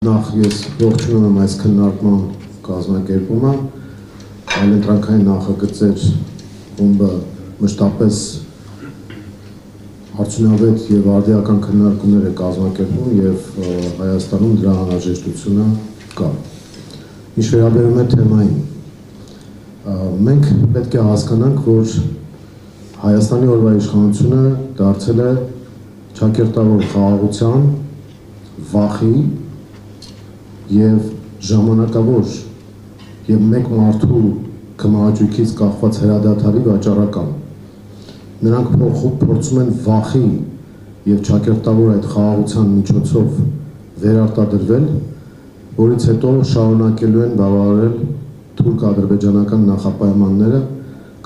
Նախ ես ողջունում եմ այս քննարկման կազմակերպումը, այլընտրանքային նախագծեր խումբը մշտապես արդյունավետ եւ արդիական քննարկումներ է կազմակերպում եւ Հայաստանում դրա անհրաժեշտությունը կա։ Ինչ վերաբերում է թեմային, մենք պետք է հասկանանք, որ Հայաստանի օրվա իշխանությունը դարձել է ճակերտավոր խաղաղության, վախի եւ ժամանակավոր եւ մեկ մարդու կմահաճույքից կախված հրադադարի վաճառական։ Նրանք փորձում են վախի եւ ճակերտավոր այդ խաղաղության միջոցով վերարտադրվել, որից հետո շարունակելու են բավարարել թուրք-ադրբեջանական նախապայմանները,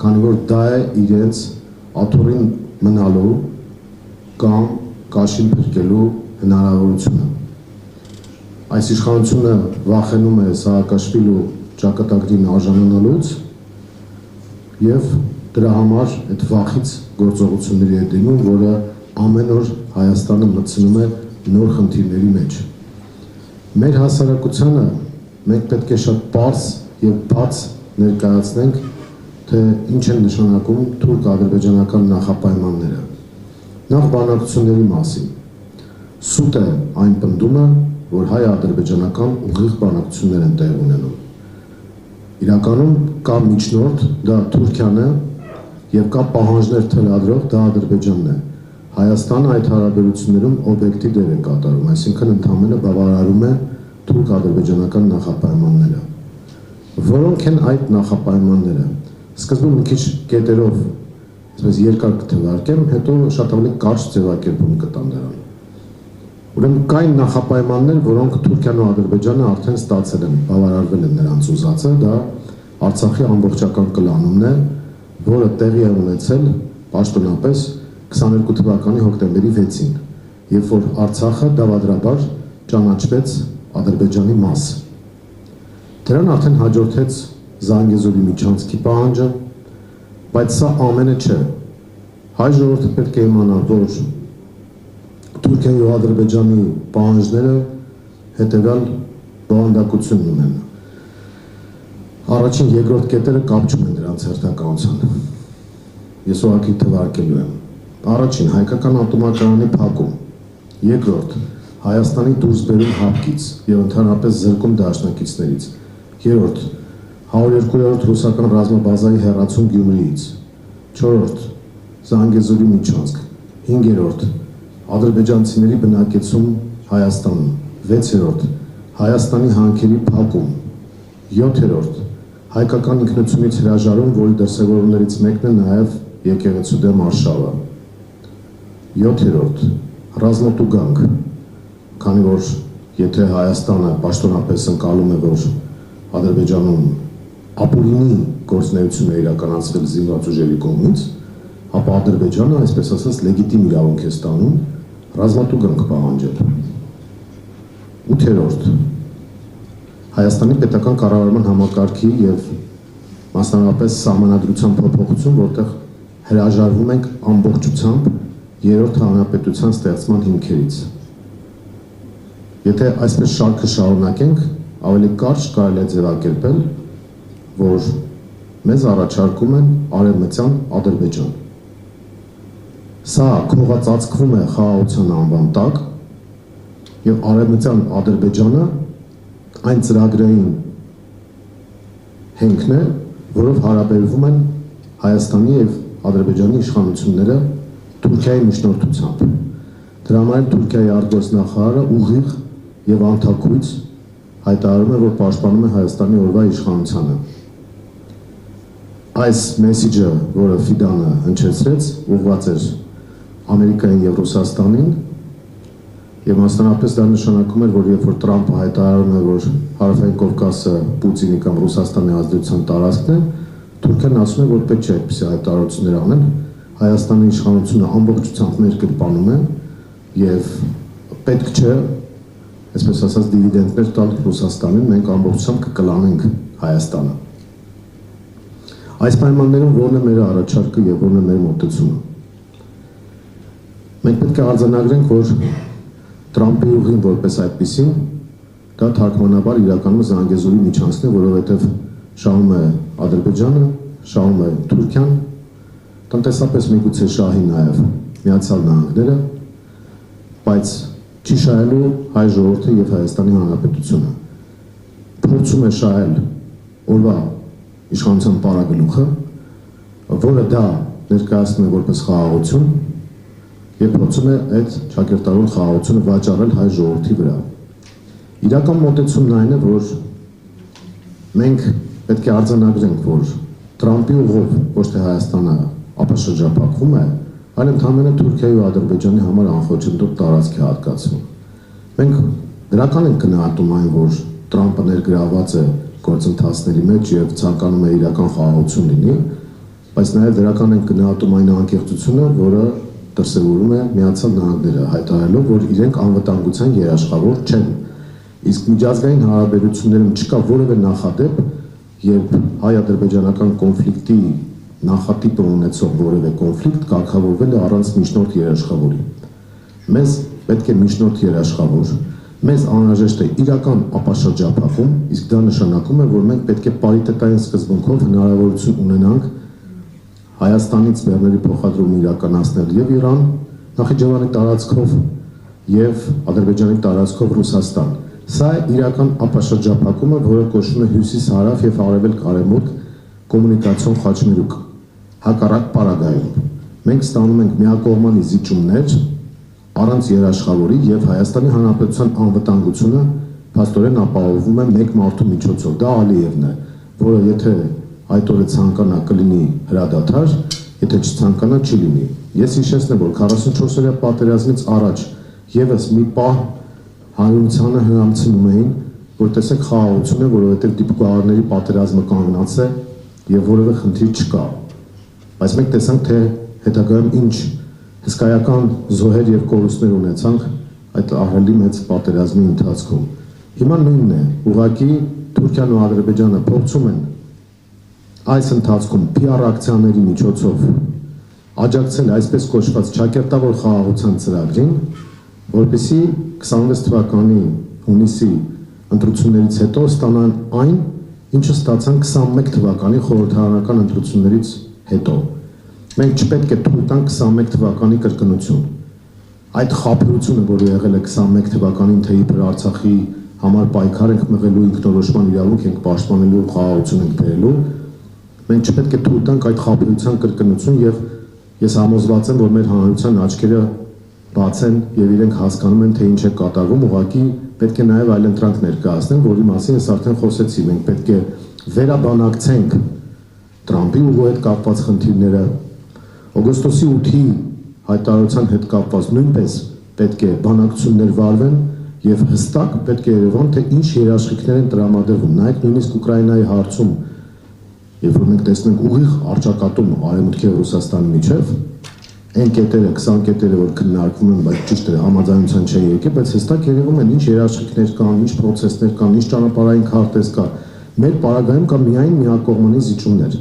քանի որ դա է իրենց աթոռին մնալու կամ կաշին փրկելու հնարավորությունը։ Այս իշխանությունը վախենում է Սաակաշվիլու ճակատագրին արժանանալուց եւ դրա համար այդ վախից գործողությունների է դիմում, որը ամեն օր Հայաստանը մտցնում է նոր խնդիրների մեջ։ Մեր հասարակությանը մենք պետք է շատ պարզ եւ բաց ներկայացնենք, թե ինչ են նշանակում թուրք-ադրբեջանական նախապայմանները։ Նախ բանակցությունների մասին։ Սուտ է այն պնդումը, որ հայ-ադրբեջանական ուղիղ բանակցություններ են տեղ ունենում։ Իրականում կա միջնորդ, դա Թուրքիան է, եւ կա պահանջներ թելադրող, դա Ադրբեջանն է։ Հայաստանը այդ հարաբերություններում օբյեկտիվ դեր է կատարում, այսինքն ընդհանրապես բավարարում է թուրք-ադրբեջանական նախապայմանները։ Որոնք են այդ նախապայմանները։ Սկզբում մի քիչ կետերով, այսպես երկար կթվարկեմ, հետո շատ ավելի կարճ ձևակերպում կտամ դրան։ Ուրեմն կային նախապայմաններ, որոնք Թուրքիան ու Ադրբեջանը արդեն ստացել են, բավարարվել են նրանց ուզածը, դա Արցախի ամբողջական կլանումն է, որը տեղի է ունեցել պաշտոնապես 22 թվականի հոկտեմբերի 6-ին, երբ որ Արցախը դավադրաբար ճանաչվեց Ադրբեջանի մաս։ Դրան արդեն հաջորդեց Զանգեզուրի միջանցքի պահանջը, բայց սա ամենը չէ։ Հայ ժողովուրդը պետք է իմանա, որ Թուրքիայի ու Ադրբեջանի պահանջները հետևյալ բովանդակություն ունեն։ Առաջին երկրորդ կետերը կապ չունեն դրանց հերթականության։ Ես ուղղակի թվարկելու եմ։ Առաջին հայկական ատոմակայանի փակում։ Երկրորդ Հայաստանի դուրսբերում հապկից եւ ընդհանրապես զրկում դաշնակիցներից։ Երրորդ 102-րդ ռուսական ռազմաբազայի հեռացում Գյումրիից։ Չորրորդ Զանգեզուրի միջանցք։ Հինգերորդ ադրբեջանցիների բնակեցում Հայաստանում, 6-րդ Հայաստանի հանքերի փակում, 7-րդ հայկական ինքնությունից հրաժարում, որի դրսևորումներից մեկն է նաև եկեղեցու դեմ արշավը, 7-րդ ռազմատուգանք, քանի որ եթե Հայաստանը պաշտոնապես ընկալում է, որ Ադրբեջանում ապօրինի գործունեություն է իրականացվել զինված ուժերի կողմից, ապա Ադրբեջանը, այսպես ասած, լեգիտիմ իրավունք է ստանում ռազմատուգանք պահանջել։ 8-րդ Հայաստանի պետական կառավարման համակարգի եւ մասնավորապես սահմանադրության փոփոխություն, որտեղ հրաժարվում ենք ամբողջությամբ երրորդ հանրապետության ստեղծման հիմքերից։ Եթե այսպես շարքը շարունակենք, ավելի կարճ կարելի է ձևակերպել, որ մեզ առաջարկում են արևմտյան Ադրբեջան։ Սա քողածածկվում է խաղաղության անվան տակ եւ արևմտյան Ադրբեջանը այն ծրագրային հենքն է, որով հարաբերվում են Հայաստանի եւ Ադրբեջանի իշխանությունները Թուրքիայի միջնորդությամբ։ Դրա համար Թուրքիայի արտգործնախարարը ուղիղ եւ անթաքույց հայտարարում է, որ պաշտպանում է Հայաստանի օրվա իշխանությանը։ Այս մեսիջը, որը Ֆիդանը հնչեցրեց, ուղղված էր Ամերիկային եւ Ռուսաստանին, եւ մասնավորապես դա նշանակում էր, որ երբ որ Տրամպը հայտարարում է, որ Հարավային Կովկասը Պուտինի կամ Ռուսաստանի ազդեցության տարածքն է, Թուրքիան ասում է, որ պետք չէ այդպիսի հայտարարություններ անել, Հայաստանի իշխանությունը ամբողջությամբ մեր գրպանում է եւ պետք չէ, այսպես ասած, դիվիդենդներ տալ Ռուսաստանին, մենք ամբողջությամբ կկլանենք Հայաստանը։ Այս պայմաններում ո՞րն է մեր առաջարկը եւ ո՞րն է մեր մոտեցումը։ Մենք պետք է արձանագրենք, որ Տրամպի ուղին որպես այդպիսին դա թարգմանաբար իրականում Զանգեզուրի միջանցքն է, որովհետև շահում է Ադրբեջանը, շահում է Թուրքիան, տնտեսապես միգուցե շահի նաև Միացյալ Նահանգները, բայց չի շահելու հայ ժողովուրդը եւ Հայաստանի Հանրապետությունը։ Փորձում է շահել օրվա իշխանության պարագլուխը, որը դա ներկայացնում է որպես խաղաղություն եւ փորձում է այդ ճակերտավոր խաղաղությունը վաճառել հայ ժողովրդի վրա։ Իրական մոտեցումն այն է, որ մենք պետք է արձանագրենք, որ Տրամպի ուղով ոչ թե Հայաստանը ապաշրջափակվում է, այլ ընդհանրապես Թուրքիայի ու Ադրբեջանի համար անխոչնդոտ տարածք է հատկացվում։ Մենք դրական ենք գնահատում այն, որ Տրամպը ներգրաված է գործընթացների մեջ եւ ցանկանում է իրական խաղաղություն լինի, բայց նաեւ դրական ենք գնահատում այն անկեղծությունը, որը դրսևորում է Միացյալ Նահանգները, հայտարարելով, որ իրենք անվտանգության երաշխավոր չեն։ Իսկ միջազգային հարաբերություններում չկա որևէ նախադեպ, երբ հայ-ադրբեջանական կոնֆլիկտի նախատիպը ունեցող որևէ կոնֆլիկտ կարգավորվել է առանց միջնորդ երաշխավորի։ Մեզ պետք է միջնորդ երաշխավոր, մեզ անհրաժեշտ է իրական ապաշրջափակում, իսկ դա նշանակում է, որ մենք պետք է պարիտետային սկզբունքով հնարավորություն ունենանք Հայաստանից բեռների փոխադրումը իրականացնել եւ Իրան, Նախիջևանի տարածքով եւ Ադրբեջանի տարածքով Ռուսաստան։ Սա է իրական ապաշրջափակումը, որը կոչվում է հյուսիս-հարավ եւ արևելք-արևմուտք կոմունիկացիոն խաչմերուկ։ Հակառակ պարագայում մենք ստանում ենք միակողմանի զիջումներ առանց երաշխավորի եւ Հայաստանի Հանրապետության անվտանգությունը փաստորեն ապահովում է մեկ մարդու միջոցով։ Դա Ալիևն է, որը եթե այդ օրը ցանկանա կլինի հրադադար, եթե չցանկանա չի լինի։ Ես հիշեցնեմ, որ 44-օրյա պատերազմից առաջ եւս մի պահ հանրությանը հրամցնում էին, որ տեսեք խաղաղություն է, որովհետև դիպուկահարների պատերազմը կանգնած է եւ որևէ խնդիր չկա։ Բայց մենք տեսանք, թե հետագայում ինչ հսկայական զոհեր եւ կորուստներ ունեցանք այդ ահռելի մեծ պատերազմի ընթացքում։ Հիմա նույնն է, ուղղակի Թուրքիան ու Ադրբեջանը փորձում են այս ընթացքում PR ակցիաների միջոցով աջակցել այսպես կոչված ճակերտավոր խաղաղության ծրագրին, որպեսզի 26 թվականի հունիսի ընտրություններից հետո ստանան այն, ինչը ստացան 21 թվականի խորհրդարանական ընտրություններից հետո։ Մենք չպետք է թույլ տանք 21 թվականի կրկնություն։ Այդ խաբերությունը, որը եղել է 21 թվականին, թե իբր Արցախի համար պայքար ենք մղելու, ինքնորոշման իրավունք ենք պաշտպանելու, խաղաղություն ենք բերելու, մենք չպետք է թույլ տանք այդ խաբերության կրկնություն եւ ես համոզված եմ, որ մեր հանրության աչքերը բաց են եւ իրենք հասկանում են, թե ինչ է կատարվում, ուղղակի պետք է նաեւ այլընտրանք ներկայացնեն, որի մասին ես արդեն խոսեցի, մենք պետք է վերաբանակցենք Տրամպի ուղու հետ կապված խնդիրները, օգոստոսի 8-ի հայտարարության հետ կապված նույնպես պետք է բանակցություններ վարվեն եւ հստակ պետք է երևան, թե ինչ երաշխիքներ են տրամադրվում, նայեք նույնիսկ Ուկրաինայի հարցում, երբ որ մենք տեսնենք ուղիղ առճակատում Արևմուտքի եւ Ռուսաստանի միջեւ, այն կետերը, 20 կետերը, որ քննարկվում են, բայց ճիշտ է, համաձայնության չեն եկել, բայց հստակ երևում են ինչ երաշխիքներ կան, ինչ process-ներ կան, ինչ ճանապարհային քարտեզ կա։ Մեր պարագայում կա միայն միակողմանի զիջումներ։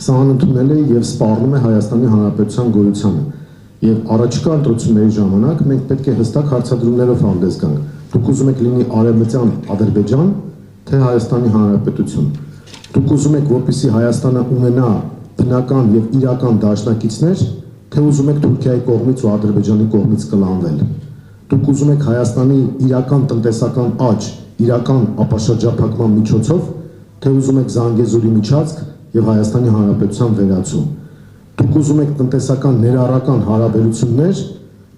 Սա անընդունել է եւ սպառնում է Հայաստանի Հանրապետության գոյությանը։ Եվ առաջիկա ընտրությունների ժամանակ մենք պետք է հստակ հարցադրումներով հանդես գանք։ Դուք ուզում եք լինի արևմտյան Ադրբեջան, թե Հայաստանի Հանրապետություն։ Դուք ուզում եք, որպեսզի Հայաստանը ունենա բնական եւ իրական դաշնակիցներ, թե ուզում եք Թուրքիայի կողմից ու Ադրբեջանի կողմից կլանվել։ Դուք ուզում եք Հայաստանի իրական տնտեսական աճ, իրական ապաշրջափակման միջոցով, թե ուզում եք Զանգեզուրի միջանցք եւ Հայաստանի Հանրապետության վերացում։ Դուք ուզում եք տնտեսական ներառական հարաբերություններ,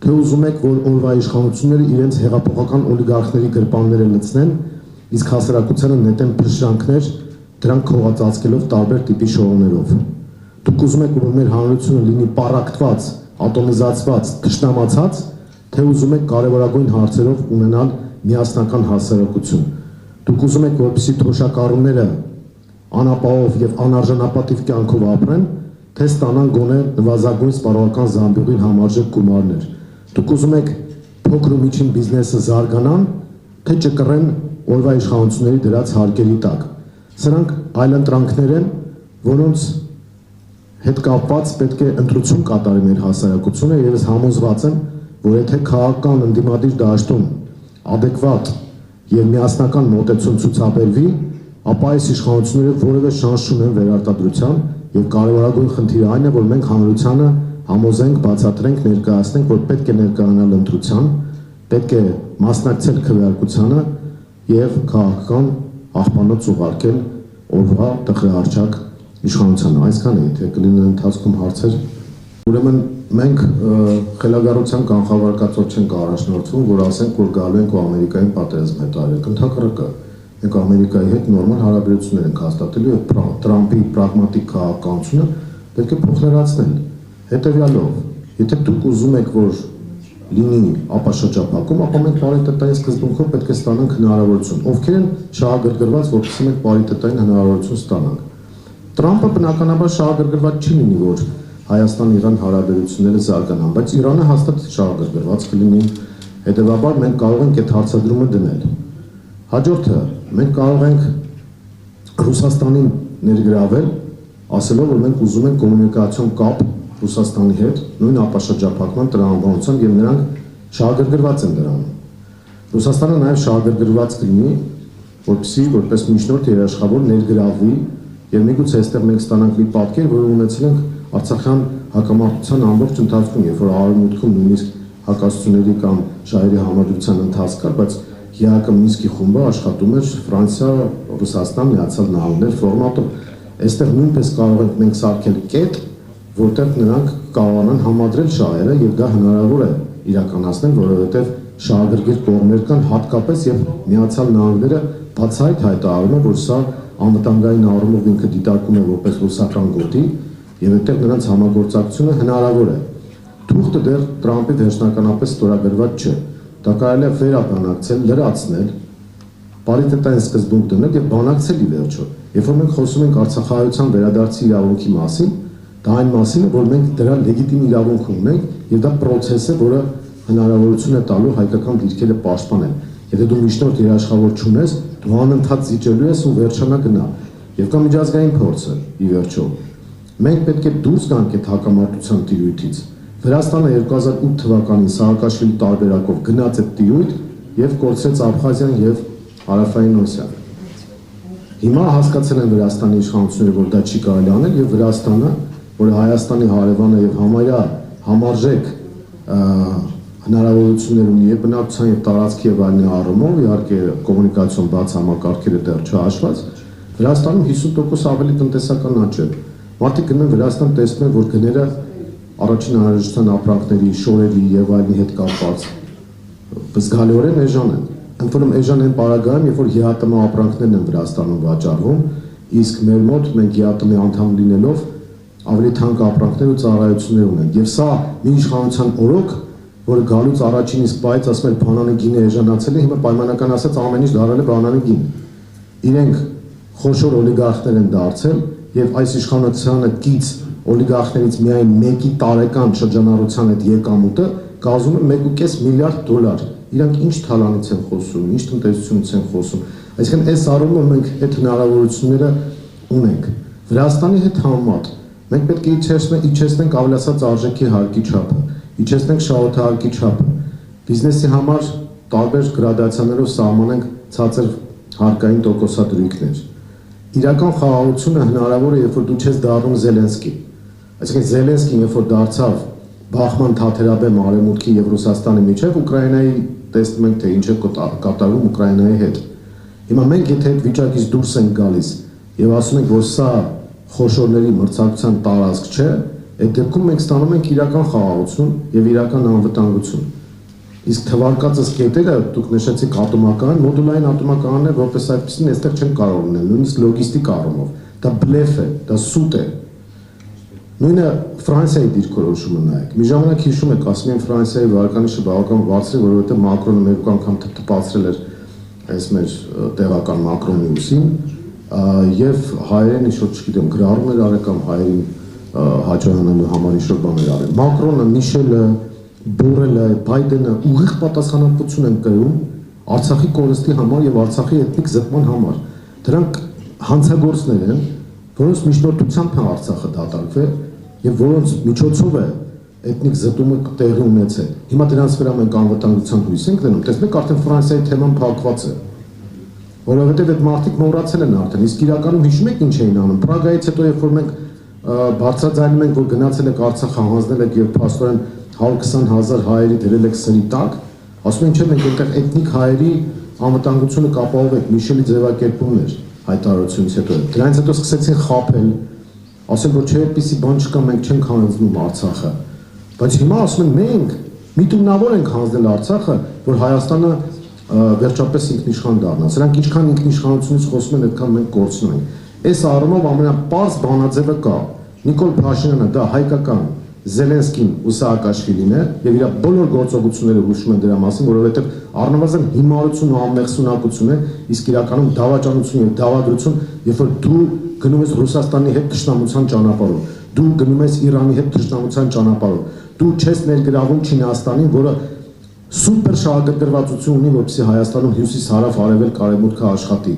թե ուզում եք, որ օրվա իշխանությունները իրենց հեղափոխական օլիգարխների գրպանները լցնեն, իսկ հասարակությանը նետեն փշրանքներ, դրանք քողածածկելով տարբեր տիպի շոուներով։ Դուք ուզում եք, որ մեր հանրությունը լինի պառակտված, ատոմիզացված, թշնամացած, թե ուզում եք կարևորագույն հարցերով ունենալ միասնական հասարակություն։ Դուք ուզում եք, որպեսզի թոշակառուները անապահով եւ անարժանապատիվ կյանքով ապրեն, թե ստանան գոնե նվազագույն սպառողական զամբյուղին համարժեք գումարներ։ Դուք ուզում եք փոքր ու միջին բիզնեսը զարգանան, թե ճկռեն օրվա իշխանությունների դրած հարկերի տակ։ Սրանք այլընտրանքներ են, որոնց հետ կապված պետք է ընտրություն կատարի մեր հասարակությունը եւ ես համոզված եմ, որ եթե քաղաքական ընդդիմադիր դաշտում adekvat եւ միասնական մոտեցում ցուցաբերվի, ապա այս իշխանությունները որևէ շանս չունեն վերարտադրության եւ կարևորագույն խնդիրը այն է, որ մենք հանրությանը համոզենք, բացատրենք, ներկայացնենք, որ պետք է ներկայանալ ընտրության, պետք է մասնակցել քվեարկությանը եւ քաղաքական աղբանոց ուղարկել օրվա տխրահարճակ իշխանությանը։ Այսքան է, եթե կլինեն ընթացքում հարցեր։ Ուրեմն մենք խելագարության կանխավարկածով չենք առաջնորդվում, որ ասենք, որ գալու ենք ու Ամերիկային պատերազմ հետարել։ Ընդհակառակը մենք Ամերիկայի հետ նորմալ հարաբերություններ ենք հաստատելու եւ Տրամպի պրագմատիկ քաղաքականությունը պետք է փոխլրացնել։ Հետևյալով, եթե դուք ուզում եք, որ լինի ապաշրջափակում, ապա մենք պարիտետային սկզբունքով պետք է ստանանք հնարավորություն։ Ովքեր են շահագրգռված, որպեսզի մենք պարիտետային հնարավորություն ստանանք։ Տրամպը բնականաբար շահագրգռված չի լինի, որ Հայաստան-Իրան հարաբերությունները զարգանան, բայց Իրանը հաստատ շահագրգռված կլինի, հետևաբար մենք կարող ենք այդ հարցադրումը դնել։ Հաջորդը, մենք կարող ենք Ռուսաստանին ներգրավել, ասելով, որ մենք ուզում ենք կոմունիկացիոն կապ Ռուսաստանի հետ, նույն ապաշրջափակման տրամաբանությամբ եւ նրանք շահագրգռված են դրանում։ Ռուսաստանը նաեւ շահագրգռված կլինի, որպեսզի որպես միջնորդ երաշխավոր ներգրավվի եւ միգուցե այստեղ մենք ստանանք մի պատկեր, որը ունեցել ենք Արցախյան հակամարտության ամբողջ ընթացքում, երբ որ արևմուտքում նույնիսկ հակասությունների կամ շահերի համադրության ընթացք կար, բայց ՀԱԿ Մինսկի խումբը աշխատում էր Ֆրանսիա, Ռուսաստան, Միացյալ Նահանգներ ֆորմատով։ Այստեղ նույնպես կարող ենք մենք սարքել կետ, որտեղ նրանք կարողանան համադրել շահերը եւ դա հնարավոր է իրականացնել, որովհետեւ շահագրգիռ կողմեր կան, հատկապես եւ Միացյալ Նահանգները բացահայտ հայտարարում է, որ սա անվտանգային առումով ինքը դիտարկում է որպես ռուսական գոտի եւ այդտեղ նրանց համագործակցությունը հնարավոր է։ Թուղթը դեռ Տրամպի վերջնականապես ստորագրված չէ։ Դա կարելի է վերաբանակցել, լրացնել, պարիտետային սկզբունք դնել եւ բանակցել ի վերջո։ Երբ որ մենք խոսում ենք արցախահայության վերադարձի իրավունքի մասին, դա այն մասին է, որ մենք դրա լեգիտիմ իրավունք ունենք եւ դա process է, որը հնարավորություն է տալու հայկական դիրքերը պաշտպանել։ Եթե դու միջնորդ երաշխավոր չունես, դու անընդհատ զիջելու ես ու վերջանա գնա։ Եվ կա միջազգային փորձը ի վերջո։ Մենք պետք է դուրս գանք այդ հակամարտության տիրույթից։ Վրաստանը 2008 թվականին Սահակաշվիլի տարբերակով գնաց այդ տիրույթ եւ կորցրեց Աբխազիան եւ Հարավային Օսիան։ Հիմա հասկացել են Վրաստանի իշխանությունները, որ դա չի կարելի անել եւ Վրաստանը, որը Հայաստանի հարևան է եւ համարյա համարժեք հնարավորություններ ունի եւ բնակչության եւ տարածքի եւ այլն առումով, իհարկե կոմունիկացիոն բաց համակարգերը դեռ չհաշված, Վրաստանում 50% ավելի տնտեսական աճ է։ Մարդիկ գնում Վրաստան, տեսնում են, որ գները առաջին անհրաժեշտության ապրանքների, շորերի եւ այլնի հետ կապված զգալիորեն էժան են։ Ընդ որում էժան են պարագայում, երբ որ ՀԱՏՄ ապրանքներն են Վրաստանում վաճառվում, իսկ մեր մոտ մենք ՀԱՏՄ անդամ լինելով ավելի թանկ ապրանքներ ու ծառայություններ ունենք։ Եվ սա մի իշխանության օրոք, որը գալուց առաջին իսկ բայց ասում էր բանանի գինը էժանացել է, հիմա պայմանական ասած ամեն ինչ դառել է բանանի գին։ Իրենք խոշոր օլիգարխներ են դարձել եւ այս իշխանությանը կից օլիգարխներից միայն մեկի տարեկան շրջանառության այդ եկամուտը կազմում է 1.5 միլիարդ դոլար։ Իրանք ինչ թալանից են խոսում, ինչ տնտեսությունից են խոսում։ Այսինքն այս առումով մենք այդ հնարավորությունները ունենք։ Վրաստանի հետ համեմատ մենք պետք է իջեցնենք ավելացած արժեքի հարկի չափը, իջեցնենք շահութահարկի չափը։ Բիզնեսի համար տարբեր գրադացիաներով սահմանենք ցածր հարկային տոկոսադրույքներ։ Իրական խաղաղությունը հնարավոր է, երբ որ դու չես դառնում Զելենսկի։ Այսինքն Զելենսկին, երբ որ դարձավ բախման թաթերաբեմ Արևմուտքի եւ Ռուսաստանի միջեւ, Ուկրաինայի տեսնում ենք, թե ինչ է կատարվում Ուկրաինայի հետ։ Հիմա մենք եթե այդ վիճակից դուրս ենք գալիս եւ ասում ենք, որ սա խոշորների մրցակցության տարածք չէ, այդ դեպքում մենք ստանում ենք իրական խաղաղություն եւ իրական անվտանգություն։ Իսկ թվարկածս կետերը դուք նշեցիք ատոմական, մոդուլային ատոմականներ, որպես այդպեսին այստեղ չեն կարող լինել, նույնիսկ լոգիստիկ առումով։ Դա բլեֆ է, դա սուտ է։ Նույնը Ֆրանսիայի դիրքորոշումը նայեք։ Մի ժամանակ հիշում եք, ասում են Ֆրանսիայի վարկանիշը բավական բարձր է, որովհետեւ Մակրոնը մի անգամ թփթփացրել էր այս մեր տեղական Մակրոնիուսին, եւ հայերեն ինչ-որ չգիտեմ, գրառում էր արել կամ հայերին հաջողանալու համար ինչ-որ բաներ արել։ Մակրոնը, Միշելը, Բորելը, Բայդենը ուղիղ պատասխանատվություն են կրում Արցախի կորստի համար եւ Արցախի էթնիկ զտման համար։ Դրանք հանցագործներ են, որոնց միջնորդությամբ է Արցախը դատարկվել եւ որոնց միջոցով է էթնիկ զտումը տեղի ունեցել։ Հիմա դրանց վրա մենք անվտանգության հույս ենք դնում։ Տեսնեք, արդեն Ֆրանսիայի թեման փակված է։ որովհետև այդ մարդիկ մոռացել են արդեն, իսկ իրականում հիշում եք ինչ էին անում։ Պրագայից հետո երբ որ մենք բարձրաձայնում ենք, որ գնացել եք Արցախ հանձնել եք եւ փաստորեն 120,000 հայերի դրել եք սրի տակ, ասում են չէ, մենք այնտեղ էթնիկ հայերի անվտանգությունը կապահովենք, Միշելի ձևակերպումներ հայտարարությունից հետո։ Դրանից հետո սկսեցին խաբել, ասել որ չէ, այդպիսի բան չկա, մենք չենք հանձնում Արցախը։ Բայց հիմա ասում են մենք միտումնավոր ենք հանձնել Արցախը, որ Հայաստանը վերջապես ինքնիշխան դառնա։ Սրանք ինչքան ինքնիշխանությունից խոսում են, այդքան մենք կորցնում ենք։ Այս առումով ամենապարզ բանաձևը կա։ Նիկոլ Փաշինյանը դա հայկական, Զելենսկին ու Սաակաշվիլին է եւ իր բոլոր գործողությունները հուշում են դրա մասին, որովհետեւ առնվազն հիմարություն ու անմեղսունակություն է, իսկ իրականում դավաճանություն եւ դավադրություն, երբ որ դու գնում ես Ռուսաստանի հետ թշնամության ճանապարհով, դու գնում ես Իրանի հետ թշնամության ճանապարհով, դու չես ներգրավում Չինաստանին, որը սուպեր շահագրգռվածություն ունի, որպեսզի Հայաստանում հյուսիս-հարավ արևելք կարևորքը աշխատի։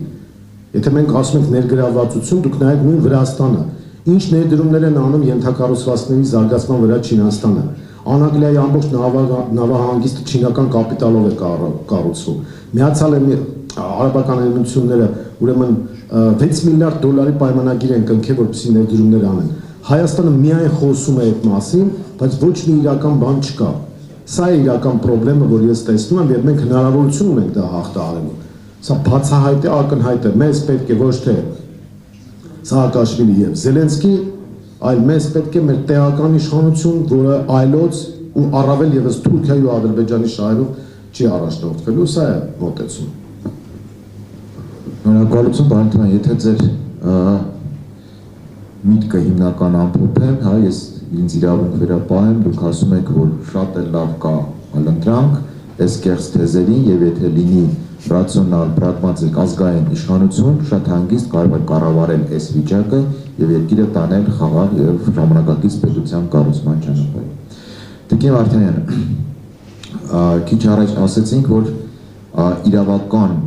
Եթե մենք ասում ենք ներգրավվածություն, դուք նայեք նույն Վրաստանը, ինչ ներդրումներ են անում ենթակառուցվածքների զարգացման վրա Չինաստանը։ Անագլիայի ամբողջ նավահանգիստը չինական կապիտալով է կառուցվում։ Միացյալ Արաբական Էմիրությունները ուրեմն 6 միլիարդ դոլարի պայմանագիր են կնքել, որպեսզի ներդրումներ անեն։ Հայաստանը միայն խոսում է այդ մասին, բայց ոչ մի իրական բան չկա։ Սա է իրական խնդրեմը, որ ես տեսնում եմ, եւ մենք հնարավորություն ունենք դա հաղթահարելու։ Սա բացահայտ է, ակնհայտ է։ Մեզ պետք է ոչ թե Սաակաշվիլի եւ Զելենսկի, այլ մեզ պետք է մեր տեղական իշխանություն, որը այլոց ու առավել եւս Թուրքիայի ու Ադրբեջանի շահերով չի առաջնորդվելու, սա է մոտեցումը։ Շնորհակալություն, պարոն Թոյան, եթե ձեր միտքը հիմնական ամփոփեմ, հա, ես ինձ իրավունք վերապահեմ, դուք ասում եք, որ շատ էլ լավ կա այլընտրանք, այս կեղծ թեզերին եւ եթե լինի ռացիոնալ, պրագմատիկ ազգային իշխանություն, շատ հանգիստ կարող է կառավարել այս վիճակը եւ երկիրը տանել խաղաղ եւ ժամանակակից պետության կառուցման ճանապարհին։ Տիկին Վարդանյան, քիչ առաջ ասացինք, որ իրավական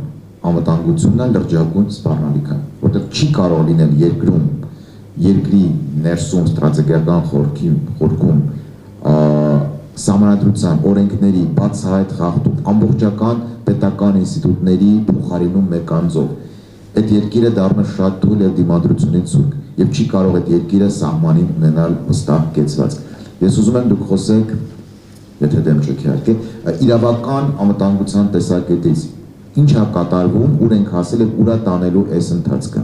անվտանգությունն է լրջագույն սպառնալիքը, որտեղ չի կարող լինել երկրի ներսում ստրատեգիական խորքում սահմանադրության օրենքների բացահայտ խախտում ամբողջական պետական ինստիտուտների փոխարինում մեկ անձով այդ երկիրը դառնում շատ թույլ եւ դիմադրությունից զուրկ եւ չի կարող այդ երկիրը սահմանին ունենալ վստահ կեցվածք։ Ես ուզում եմ դուք խոսեք, եթե դեմ չեք իհարկե, իրավական անվտանգության տեսակետից ինչ է կատարվում, ուր ենք հասել եւ ուրա տանելու այս ընթացքը։